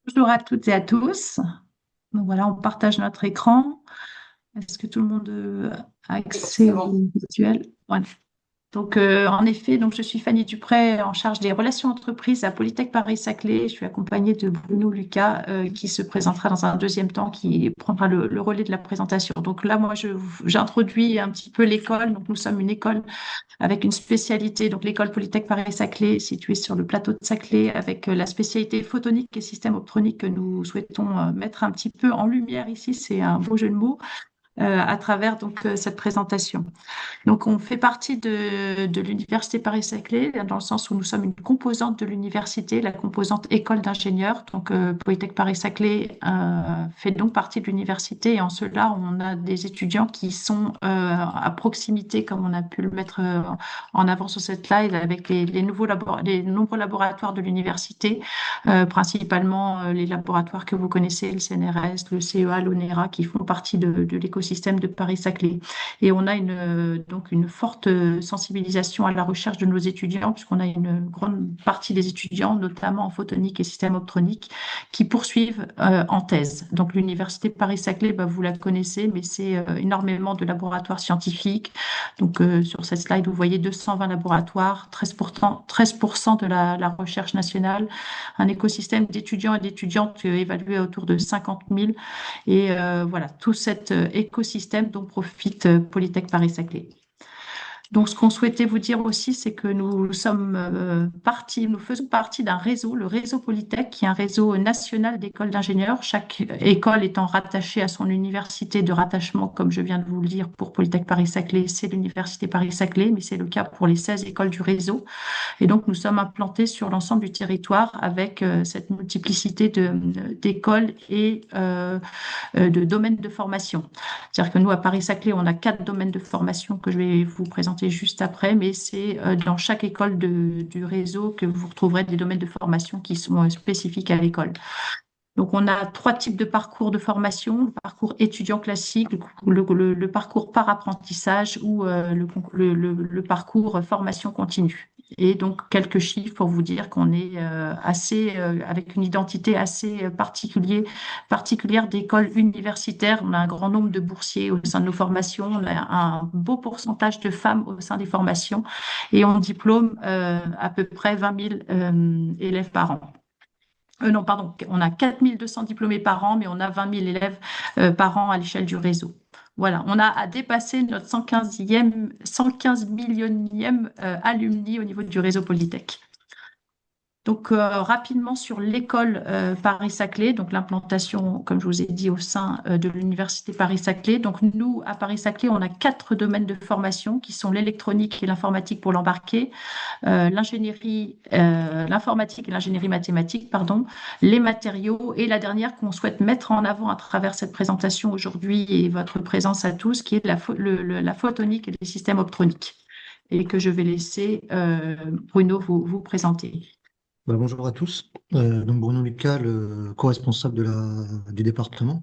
Bonjour à toutes et à tous. Donc voilà, on partage notre écran. Est-ce que tout le monde a accès au visuel? Voilà. Donc, en effet, donc je suis Fanny Dupré, en charge des relations entreprises à Polytech Paris-Saclay. Je suis accompagnée de Bruno Lucas, qui se présentera dans un deuxième temps, qui prendra le relais de la présentation. Donc là, moi, j'introduis un petit peu l'école. Donc, nous sommes une école avec une spécialité, donc l'école Polytech Paris-Saclay, située sur le plateau de Saclay, avec la spécialité photonique et système optronique que nous souhaitons mettre un petit peu en lumière ici. C'est un beau jeu de mots à travers cette présentation. Donc, on fait partie de l'Université Paris-Saclay, dans le sens où nous sommes une composante de l'université, la composante école d'ingénieurs. Donc, Polytechnique Paris-Saclay fait donc partie de l'université. Et en cela, on a des étudiants qui sont à proximité, comme on a pu le mettre en avant sur cette slide, avec les nombreux laboratoires de l'université, principalement les laboratoires que vous connaissez, le CNRS, le CEA, l'ONERA, qui font partie de l'écosystème de Paris-Saclay. Et on a donc une forte sensibilisation à la recherche de nos étudiants, puisqu'on a une grande partie des étudiants, notamment en photonique et système optronique, qui poursuivent en thèse. Donc l'université Paris-Saclay, bah, vous la connaissez, mais c'est énormément de laboratoires scientifiques. Donc sur cette slide, vous voyez 220 laboratoires, 13% de la recherche nationale, un écosystème d'étudiants et d'étudiantes évalué autour de 50 000. Et voilà, tout cet écosystème dont profite Polytech Paris-Saclay. Donc, ce qu'on souhaitait vous dire aussi, c'est que nous faisons partie d'un réseau, le réseau Polytech, qui est un réseau national d'écoles d'ingénieurs, chaque école étant rattachée à son université de rattachement, comme je viens de vous le dire, pour Polytech Paris-Saclay, c'est l'université Paris-Saclay, mais c'est le cas pour les 16 écoles du réseau. Et donc, nous sommes implantés sur l'ensemble du territoire avec cette multiplicité d'écoles et de domaines de formation. C'est-à-dire que nous, à Paris-Saclay, on a 4 domaines de formation que je vais vous présenter juste après, mais c'est dans chaque école du réseau que vous retrouverez des domaines de formation qui sont spécifiques à l'école. Donc, on a 3 types de parcours de formation: le parcours étudiant classique, le parcours par apprentissage ou le parcours formation continue. Et donc, quelques chiffres pour vous dire qu'on est avec une identité assez particulière d'école universitaire. On a un grand nombre de boursiers au sein de nos formations, on a un beau pourcentage de femmes au sein des formations et on diplôme à peu près 20 000 élèves par an. Non, pardon, on a 4 200 diplômés par an, mais on a 20 000 élèves par an à l'échelle du réseau. Voilà, on a à dépasser notre 115 millionième alumni au niveau du réseau Polytech. Donc, rapidement sur l'école Paris-Saclay, donc l'implantation, comme je vous ai dit, au sein de l'université Paris-Saclay. Donc, nous, à Paris-Saclay, on a 4 domaines de formation qui sont l'électronique et l'informatique pour l'embarquer, l'informatique et l'ingénierie mathématique, pardon, les matériaux et la dernière qu'on souhaite mettre en avant à travers cette présentation aujourd'hui et votre présence à tous, qui est la photonique et les systèmes optroniques, et que je vais laisser Bruno vous présenter. Bonjour à tous. Donc Bruno Lucas, le co-responsable du département.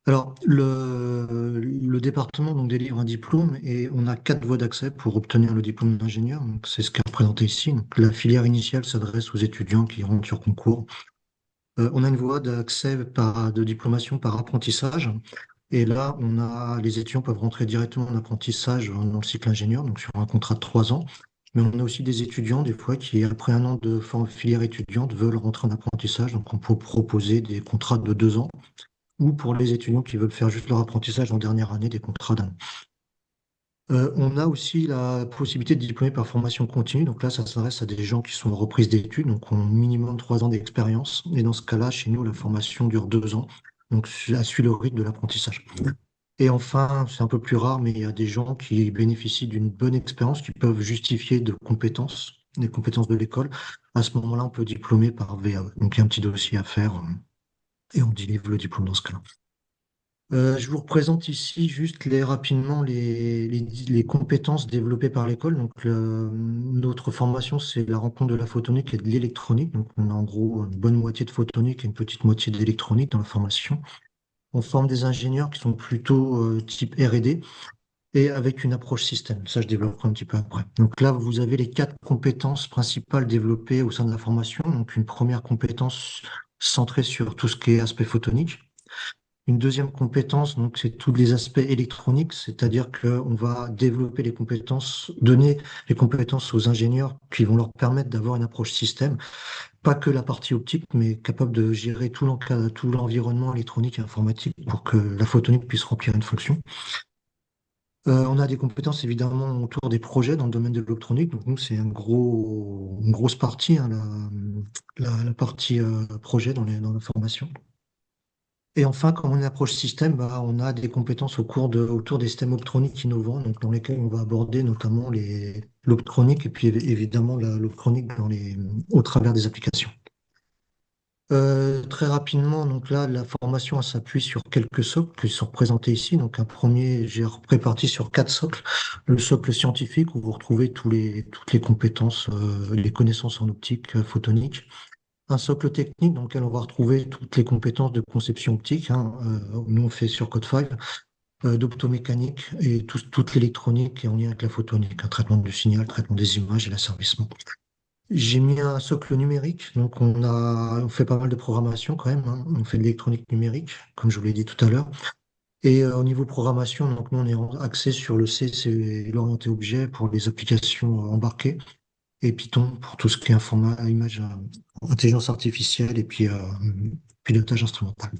Alors, le département donc, délivre un diplôme et on a 4 voies d'accès pour obtenir le diplôme d'ingénieur. Donc, c'est ce qui est représenté ici. Donc, la filière initiale s'adresse aux étudiants qui rentrent sur concours. On a une voie d'accès de diplomation par apprentissage. Et là, les étudiants peuvent rentrer directement en apprentissage dans le cycle ingénieur, donc sur un contrat de 3 ans. Mais on a aussi des étudiants, des fois, qui, après un an de filière étudiante, veulent rentrer en apprentissage. Donc, on peut proposer des contrats de 2 ans, ou pour les étudiants qui veulent faire juste leur apprentissage en dernière année, des contrats d'un an. On a aussi la possibilité de diplômer par formation continue. Donc là, ça s'adresse à des gens qui sont en reprise d'études, donc ont minimum 3 ans d'expérience. Et dans ce cas-là, chez nous, la formation dure 2 ans. Donc, ça suit le rythme de l'apprentissage. Et enfin, c'est un peu plus rare, mais il y a des gens qui bénéficient d'une bonne expérience, qui peuvent justifier de compétences, des compétences de l'école. À ce moment-là, on peut diplômer par VAE. Donc, il y a un petit dossier à faire et on délivre le diplôme dans ce cas-là. Je vous représente ici juste rapidement les compétences développées par l'école. Donc, notre formation, c'est la rencontre de la photonique et de l'électronique. Donc, on a en gros une bonne moitié de photonique et une petite moitié d'électronique dans la formation. On forme des ingénieurs qui sont plutôt type R&D et avec une approche système. Ça, je développerai un petit peu après. Donc là, vous avez les 4 compétences principales développées au sein de la formation. Donc, une première compétence, centrée sur tout ce qui est aspect photonique. Une deuxième compétence, donc, c'est tous les aspects électroniques, c'est-à-dire qu'on va développer les compétences, donner les compétences aux ingénieurs qui vont leur permettre d'avoir une approche système, pas que la partie optique, mais capable de gérer tout l'environnement électronique et informatique pour que la photonique puisse remplir une fonction. On a des compétences évidemment autour des projets dans le domaine de l'électronique. Donc nous, c'est une grosse partie, hein, la partie projet dans la formation. Et enfin, comme on approche système, bah, on a des compétences autour des systèmes optroniques innovants, donc dans lesquels on va aborder notamment l'optronique et puis évidemment l'optronique au travers des applications. Très rapidement, donc là, la formation elle s'appuie sur quelques socles qui sont représentés ici. Donc un premier, j'ai réparti sur 4 socles. Le socle scientifique où vous retrouvez toutes les compétences, les connaissances en optique photonique. Un socle technique dans lequel on va retrouver toutes les compétences de conception optique, hein. Nous, on fait sur Code5, d'optomécanique et toute l'électronique qui est en lien avec la photonique, un traitement du signal, traitement des images et l'asservissement. J'ai mis un socle numérique, donc on fait pas mal de programmation quand même, hein. On fait de l'électronique numérique, comme je vous l'ai dit tout à l'heure. Et au niveau programmation, donc nous on est axé sur le C, c'est l'orienté objet pour les applications embarquées, et Python pour tout ce qui est image, intelligence artificielle et puis pilotage instrumental.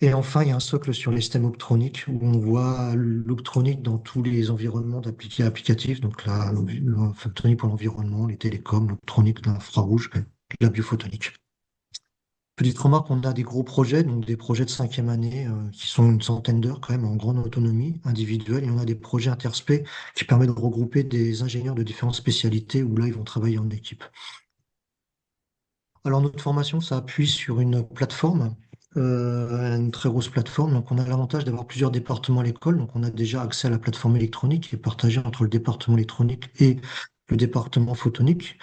Et enfin, il y a un socle sur les systèmes optroniques où on voit l'optronique dans tous les environnements applicatifs, donc la photonique pour l'environnement, les télécoms, l'optronique, l'infrarouge, la biophotonique. Petite remarque, on a des gros projets, donc des projets de 5e année qui sont une centaine d'heures quand même en grande autonomie individuelle, et on a des projets interspé qui permettent de regrouper des ingénieurs de différentes spécialités où là, ils vont travailler en équipe. Alors, notre formation, ça appuie sur une plateforme, une très grosse plateforme. Donc, on a l'avantage d'avoir plusieurs départements à l'école. Donc, on a déjà accès à la plateforme électronique qui est partagée entre le département électronique et le département photonique.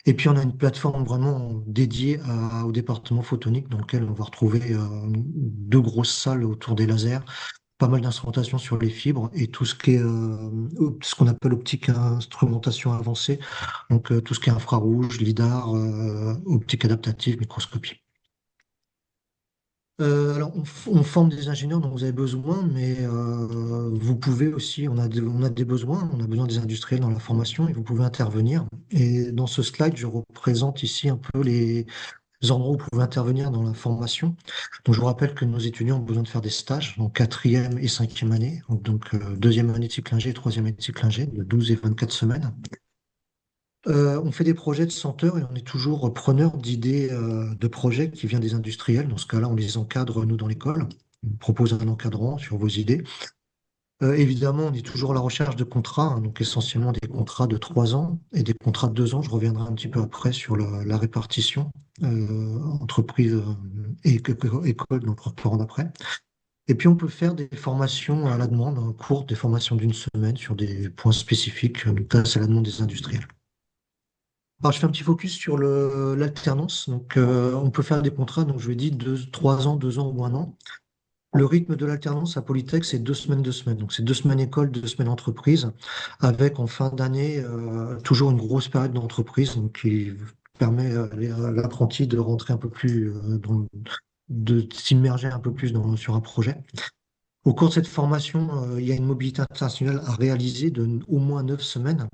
Et puis, on a une plateforme vraiment dédiée au département photonique dans lequel on va retrouver 2 grosses salles autour des lasers, pas mal d'instrumentation sur les fibres et tout ce qui est ce qu'on appelle optique instrumentation avancée, donc tout ce qui est infrarouge, lidar, optique adaptative, microscopie. Alors, on forme des ingénieurs dont vous avez besoin, mais vous pouvez aussi, on a des besoins, on a besoin des industriels dans la formation et vous pouvez intervenir. Et dans ce slide, je représente ici un peu les endroits où vous pouvez intervenir dans la formation. Donc, je vous rappelle que nos étudiants ont besoin de faire des stages, donc 4e et 5e année, donc 2e année de cycle ingé et 3e année de cycle ingé, de 12 et 24 semaines. On fait des projets de 100 heures et on est toujours preneur d'idées de projets qui viennent des industriels. Dans ce cas-là, on les encadre, nous, dans l'école. On propose un encadrant sur vos idées. Évidemment, on est toujours à la recherche de contrats, hein, donc essentiellement des contrats de 3 ans et des contrats de 2 ans. Je reviendrai un petit peu après sur la répartition entreprise et école, donc on reprend après. Et puis, on peut faire des formations à la demande, un cours, des formations d'une semaine sur des points spécifiques, donc là, c'est à la demande des industriels. Alors, je fais un petit focus sur l'alternance. Donc, on peut faire des contrats, donc je lui ai dit 3 ans, 2 ans ou 1 an. Le rythme de l'alternance à Polytech, c'est 2 semaines, 2 semaines. Donc, c'est 2 semaines école, 2 semaines entreprise, avec en fin d'année toujours une grosse période d'entreprise, donc qui permet à l'apprenti de rentrer un peu plus, de s'immerger un peu plus sur un projet. Au cours de cette formation, il y a une mobilité internationale à réaliser de au moins 9 semaines.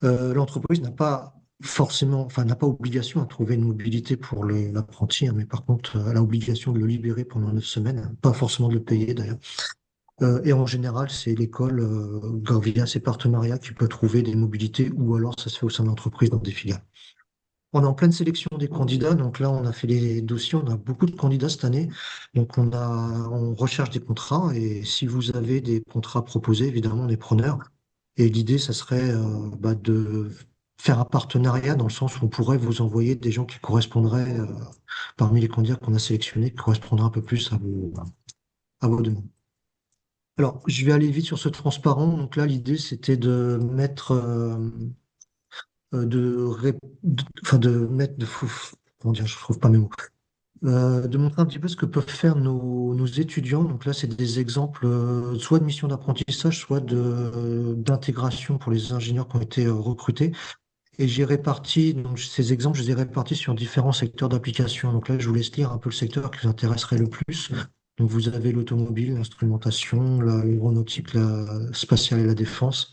L'entreprise n'a pas forcément, enfin, n'a pas obligation à trouver une mobilité pour l'apprenti, hein, mais par contre, elle a obligation de le libérer pendant 9 semaines, hein, pas forcément de le payer d'ailleurs. Et en général, c'est l'école, via ses partenariats, qui peut trouver des mobilités, ou alors ça se fait au sein de l'entreprise dans des filiales. On est en pleine sélection des candidats, donc là, on a fait les dossiers, on a beaucoup de candidats cette année, donc on recherche des contrats, et si vous avez des contrats proposés, évidemment, on est preneurs. Et l'idée, ça serait de faire un partenariat dans le sens où on pourrait vous envoyer des gens qui correspondraient, parmi les candidats qu'on a sélectionnés, qui correspondraient un peu plus à vos demandes. Alors, je vais aller vite sur ce transparent. Donc là, l'idée, c'était de mettre, enfin, de mettre, comment dire, je trouve pas mes mots. De montrer un petit peu ce que peuvent faire nos étudiants. Donc là, c'est des exemples soit de missions d'apprentissage, soit d'intégration pour les ingénieurs qui ont été recrutés. Et j'ai réparti, donc ces exemples, je les ai répartis sur différents secteurs d'application. Donc là, je vous laisse lire un peu le secteur qui vous intéresserait le plus. Donc vous avez l'automobile, l'instrumentation, l'aéronautique, la spatiale et la défense,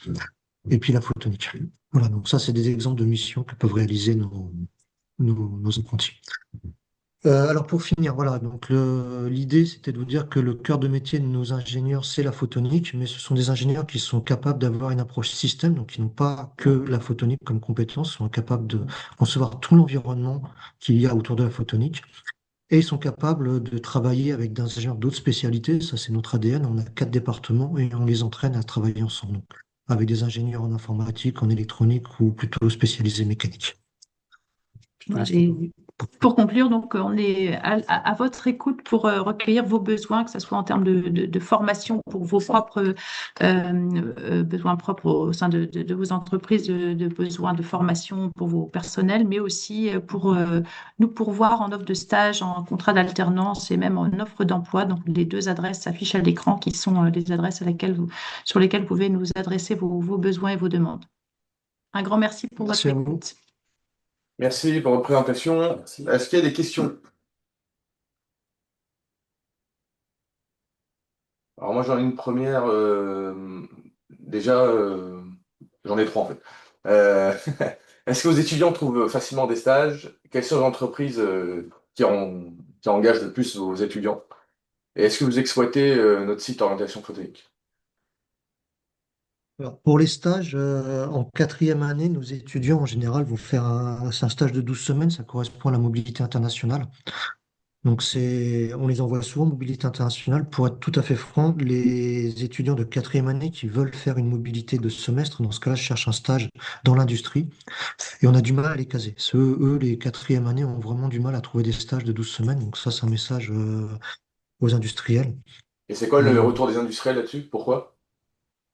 et puis la photonique. Voilà, donc ça, c'est des exemples de missions que peuvent réaliser nos apprentis. Alors pour finir, voilà, donc l'idée c'était de vous dire que le cœur de métier de nos ingénieurs, c'est la photonique, mais ce sont des ingénieurs qui sont capables d'avoir une approche système, donc qui n'ont pas que la photonique comme compétence, sont capables de concevoir tout l'environnement qu'il y a autour de la photonique, et ils sont capables de travailler avec des ingénieurs d'autres spécialités, ça c'est notre ADN, on a 4 départements et on les entraîne à travailler ensemble, donc, avec des ingénieurs en informatique, en électronique ou plutôt spécialisés mécanique. Je te laisse la parole. Et pour conclure, donc, on est à votre écoute pour recueillir vos besoins, que ce soit en termes de formation pour vos propres besoins propres au sein de vos entreprises, de besoins de formation pour vos personnels, mais aussi pour nous pourvoir en offre de stage, en contrat d'alternance et même en offre d'emploi. Donc, les deux adresses s'affichent à l'écran qui sont les adresses sur lesquelles vous pouvez nous adresser vos besoins et vos demandes. Un grand merci pour votre Merci à vous. écoute. Merci pour votre présentation. Est-ce qu'il y a des questions? Alors moi j'en ai une première. Déjà, j'en ai trois en fait. Euh, Est-ce que vos étudiants trouvent facilement des stages? Quelles sont les entreprises qui engagent le plus vos étudiants? Et est-ce que vous exploitez notre site orientation photonique? Alors, pour les stages, en 4e année, nos étudiants en général vont faire c'est un stage de 12 semaines, ça correspond à la mobilité internationale. Donc on les envoie souvent en mobilité internationale. Pour être tout à fait franc, les étudiants de 4e année qui veulent faire une mobilité de semestre, dans ce cas-là, cherchent un stage dans l'industrie et on a du mal à les caser. Eux, les 4e années ont vraiment du mal à trouver des stages de 12 semaines. Donc ça, c'est un message aux industriels. Et c'est quoi le Euh, retour des industriels là-dessus? Pourquoi?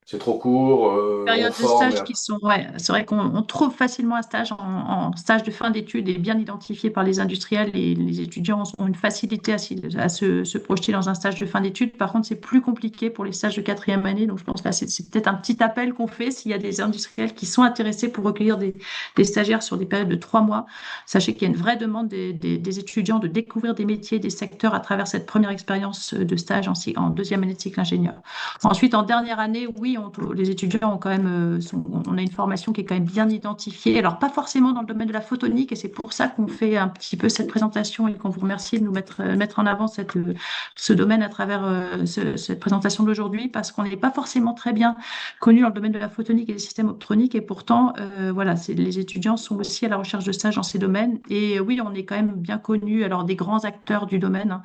C'est trop court, on Périodes de forme, stage qui sont, ouais, c'est vrai qu'on trouve facilement un stage en stage de fin d'études et bien identifié par les industriels et les étudiants ont une facilité à se projeter dans un stage de fin d'études. Par contre, c'est plus compliqué pour les stages de 4e année. Donc, je pense que là, c'est peut-être un petit appel qu'on fait s'il y a des industriels qui sont intéressés pour recueillir des stagiaires sur des périodes de 3 mois. Sachez qu'il y a une vraie demande des étudiants de découvrir des métiers, des secteurs à travers cette première expérience de stage en 2e année de cycle ingénieur. Ensuite, en dernière année, oui, les étudiants ont quand même, on a une formation qui est quand même bien identifiée. Alors, pas forcément dans le domaine de la photonique, et c'est pour ça qu'on fait un petit peu cette présentation et qu'on vous remercie de nous mettre en avant ce domaine à travers cette présentation d'aujourd'hui, parce qu'on n'est pas forcément très bien connu dans le domaine de la photonique et des systèmes optroniques, et pourtant, voilà, les étudiants sont aussi à la recherche de stages dans ces domaines. Et oui, on est quand même bien connu, alors des grands acteurs du domaine,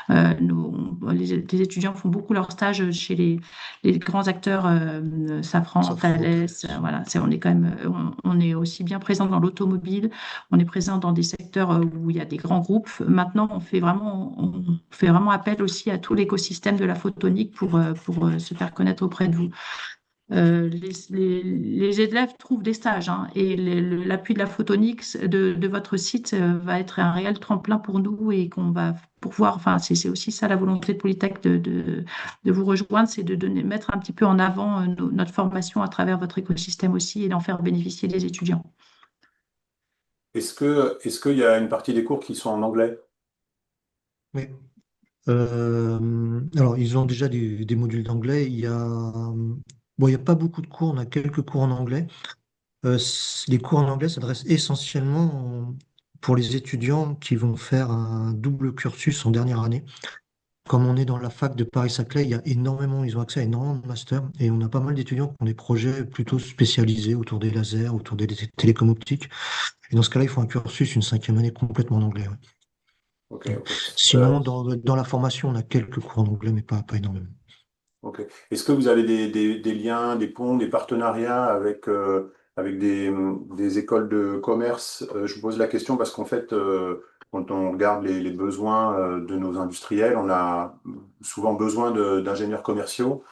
hein. Les étudiants font beaucoup leurs stages chez les grands acteurs, Safran, Safran, Thales, Thales. on est quand même, on est aussi bien présent dans l'automobile, on est présent dans des secteurs où il y a des grands groupes. Maintenant, on fait vraiment appel aussi à tout l'écosystème de la photonique pour se faire connaître auprès de vous. Les élèves trouvent des stages, hein, et l'appui de la photonique de votre site va être un réel tremplin pour nous et qu'on va pourvoir. Enfin, c'est aussi ça la volonté de Polytech de vous rejoindre, c'est de mettre un petit peu en avant notre formation à travers votre écosystème aussi et d'en faire bénéficier les étudiants. Est-ce qu'il y a une partie des cours qui sont en anglais? Oui. Alors, ils ont déjà des modules d'anglais. Bon, il y a pas beaucoup de cours, on a quelques cours en anglais. Les cours en anglais s'adressent essentiellement pour les étudiants qui vont faire un double cursus en dernière année. Comme on est dans la fac de Paris-Saclay, ils ont accès à énormément de masters et on a pas mal d'étudiants qui ont des projets plutôt spécialisés autour des lasers, autour des télécoms optiques. Et dans ce cas-là, ils font un cursus, une 5e année complètement en anglais. Ouais. Ok, ok. Sinon, dans la formation, on a quelques cours en anglais, mais pas énormément. Ok. Est-ce que vous avez des liens, des ponts, des partenariats avec des écoles de commerce? Je vous pose la question parce qu'en fait, quand on regarde les besoins de nos industriels, on a souvent besoin d'ingénieurs commerciaux.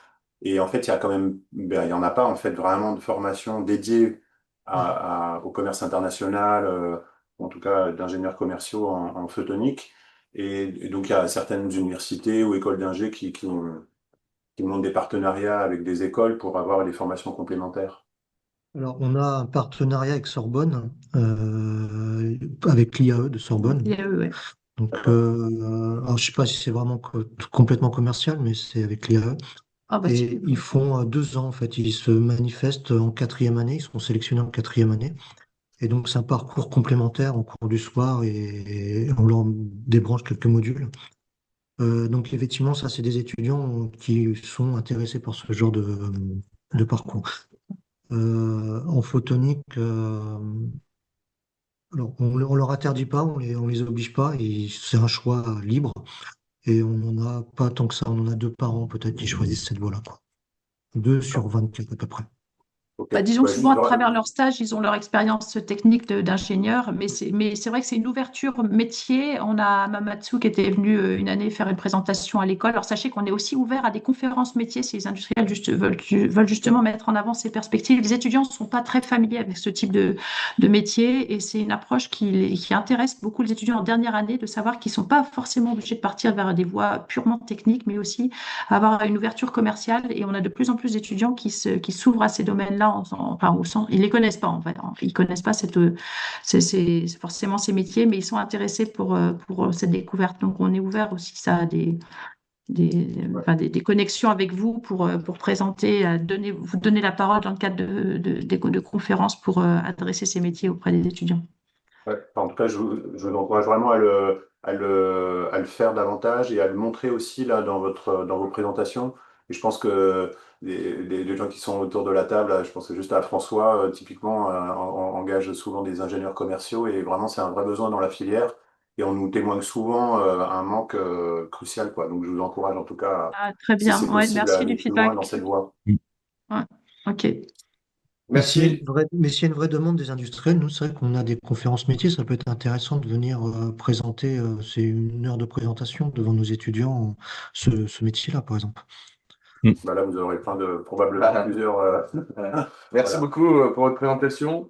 Et en fait, il y a quand même, ben, il y en a pas en fait vraiment de formation dédiée au commerce international, en tout cas d'ingénieurs commerciaux en photonique. Et donc, il y a certaines universités ou écoles d'ingé qui montent des partenariats avec des écoles pour avoir des formations complémentaires. Alors, on a un partenariat avec Sorbonne, avec l'IAE de Sorbonne. Ouais. Donc, D'accord. alors, je sais pas si c'est vraiment complètement commercial, mais c'est avec l'IAE. Ah bah Et super. ils font 2 ans, en fait. Ils se manifestent en quatrième année. Ils sont sélectionnés en quatrième année. Et donc, c'est un parcours complémentaire en cours du soir et on leur débranche quelques modules. Donc, effectivement, ça, c'est des étudiants qui sont intéressés par ce genre de parcours. En photonique, alors, on leur interdit pas, on les oblige pas, c'est un choix libre. Et on n'en a pas tant que ça, on en a 2 par an peut-être qui choisissent cette voie-là, quoi. 2 sur 24 à peu près. Ok. Bah, disons que Ouais, souvent, à travers leur stage, ils ont leur expérience technique d'ingénieur, mais c'est vrai que c'est une ouverture métier. On a Mamatsu qui était venu une année faire une présentation à l'école. Alors, sachez qu'on est aussi ouvert à des conférences métiers si les industriels veulent justement mettre en avant ces perspectives. Les étudiants ne sont pas très familiers avec ce type de métier et c'est une approche qui intéresse beaucoup les étudiants en dernière année de savoir qu'ils ne sont pas forcément obligés de partir vers des voies purement techniques, mais aussi avoir une ouverture commerciale. Et on a de plus en plus d'étudiants qui s'ouvrent à ces domaines-là, enfin, au sens, ils les connaissent pas en fait, hein. Ils connaissent pas forcément ces métiers, mais ils sont intéressés pour cette découverte. Donc on est ouvert aussi ça à ouais. des connexions avec vous pour présenter, vous donner la parole dans le cadre de conférences pour adresser ces métiers auprès des étudiants. Ouais. Enfin, en tout cas, je vous encourage vraiment à le faire davantage et à le montrer aussi là dans vos présentations. Et je pense que les gens qui sont autour de la table, là, je pense que juste à François, typiquement, engage souvent des ingénieurs commerciaux et vraiment c'est un vrai besoin dans la filière. Et on nous témoigne souvent un manque crucial, quoi. Donc je vous encourage en tout cas, Ah, très si bien, c'est ouais, possible, à merci du aller plus loin dans feedback. cette voie. Ouais, ok. Merci. Mais s'il y a une vraie demande des industriels, nous, c'est vrai qu'on a des conférences métiers, ça peut être intéressant de venir présenter, c'est 1 heure de présentation devant nos étudiants, ce métier-là, par exemple. Bah là, vous aurez probablement plusieurs. Merci Voilà. beaucoup pour votre présentation.